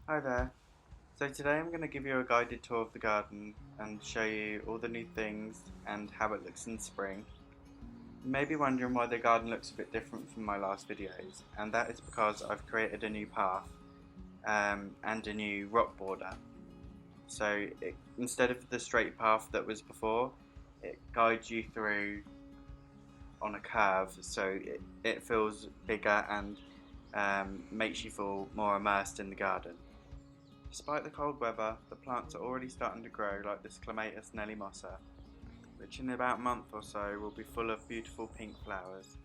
Hi there. So today I'm going to give you a guided tour of the garden and show you all the new things and how it looks in spring. You may be wondering why the garden looks a bit different from my last videos, and that is because I've created a new path and a new rock border. Instead of the straight path that was before, it guides you through on a curve, so it feels bigger and makes you feel more immersed in the garden. Despite the cold weather, the plants are already starting to grow, like this Clematis nellymossa, which in about a month or so will be full of beautiful pink flowers.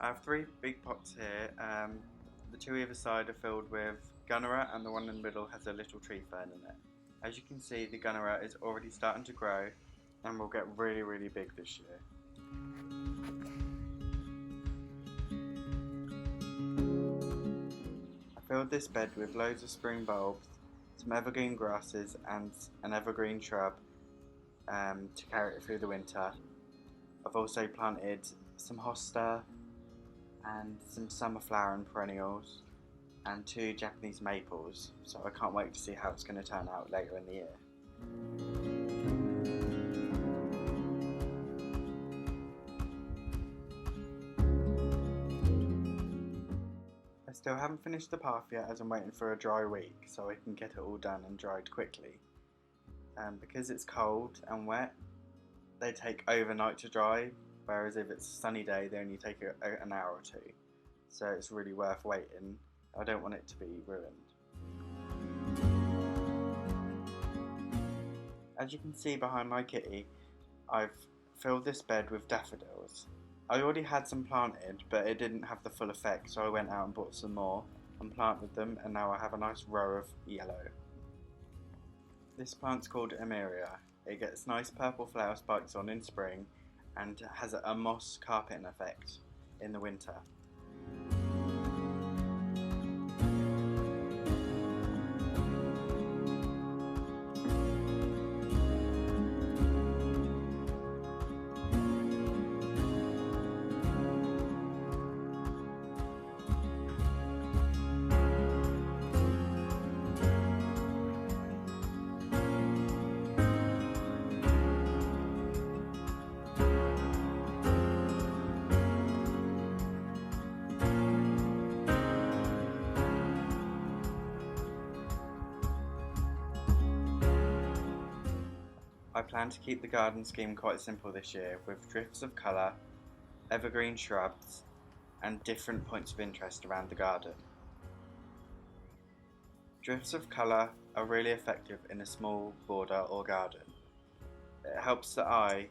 I have three big pots here. The two either side are filled with gunnera and the one in the middle has a little tree fern in it. As you can see, the gunnera is already starting to grow and will get really big this year. I filled this bed with loads of spring bulbs, some evergreen grasses and an evergreen shrub to carry it through the winter. I've also planted some hosta and some summer flowering perennials and two Japanese maples, so I can't wait to see how it's going to turn out later in the year. I still haven't finished the path yet as I'm waiting for a dry week so I can get it all done and dried quickly. Because it's cold and wet, they take overnight to dry, whereas if it's a sunny day they only take an hour or two, so it's really worth waiting. I don't want it to be ruined. As you can see behind my kitty, I've filled this bed with daffodils. I already had some planted, but it didn't have the full effect, so I went out and bought some more and planted them, and now I have a nice row of yellow. This plant's called Emeria. It gets nice purple flower spikes on in spring and has a moss carpeting effect in the winter. I plan to keep the garden scheme quite simple this year, with drifts of colour, evergreen shrubs and different points of interest around the garden. Drifts of colour are really effective in a small border or garden. It helps the eye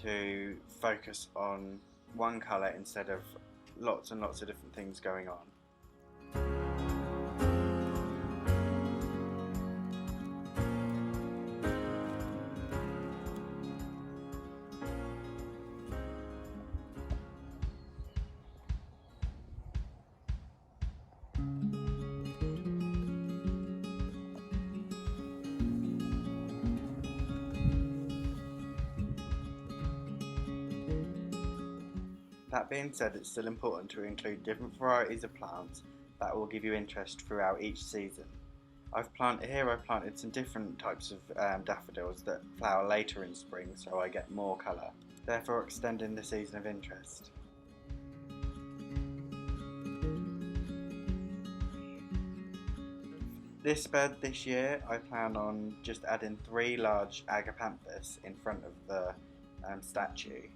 to focus on one colour instead of lots and lots of different things going on. That being said, it's still important to include different varieties of plants that will give you interest throughout each season. I've planted some different types of daffodils that flower later in spring, so I get more colour, therefore extending the season of interest. This bed this year, I plan on just adding 3 large agapanthus in front of the statue.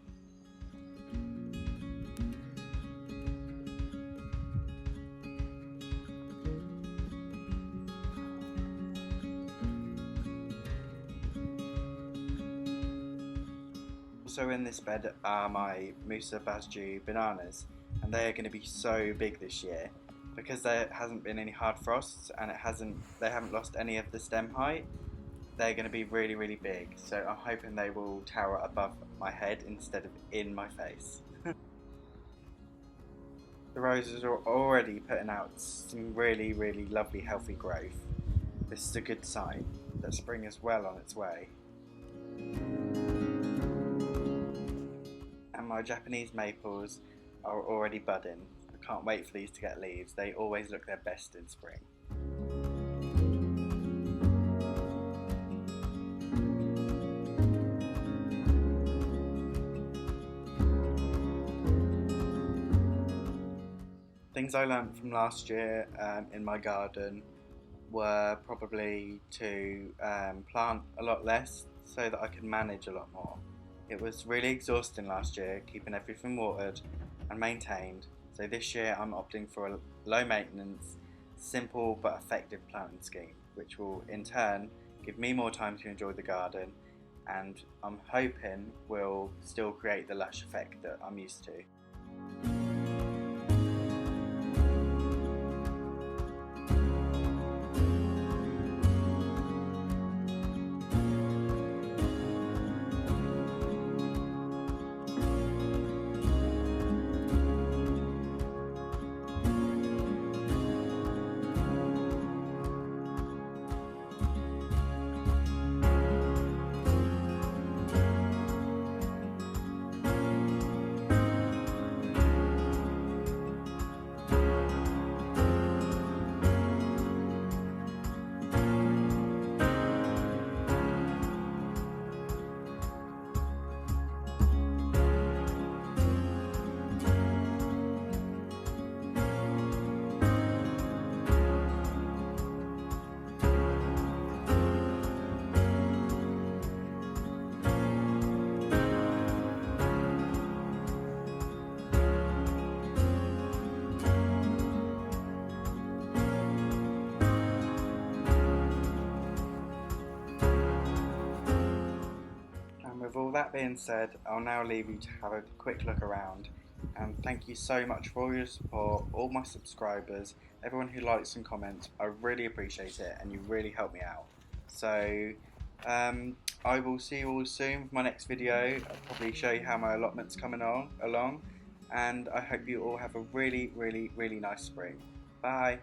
Also in this bed are my Musa Basjoo bananas, and they are going to be so big this year because there hasn't been any hard frosts and they haven't lost any of the stem height. They're going to be really big, so I'm hoping they will tower above my head instead of in my face. The roses are already putting out some really lovely healthy growth. This is a good sign that spring is well on its way. And my Japanese maples are already budding. I can't wait for these to get leaves. They always look their best in spring. Things I learned from last year in my garden were probably to plant a lot less so that I could manage a lot more. It was really exhausting last year keeping everything watered and maintained, so this year I'm opting for a low maintenance, simple but effective planting scheme, which will in turn give me more time to enjoy the garden, and I'm hoping will still create the lush effect that I'm used to. With all that being said, I'll now leave you to have a quick look around, and thank you so much for all your support, all my subscribers, everyone who likes and comments. I really appreciate it and you really help me out. So I will see you all soon with my next video. I'll probably show you how my allotment's coming along, and I hope you all have a really nice spring. Bye.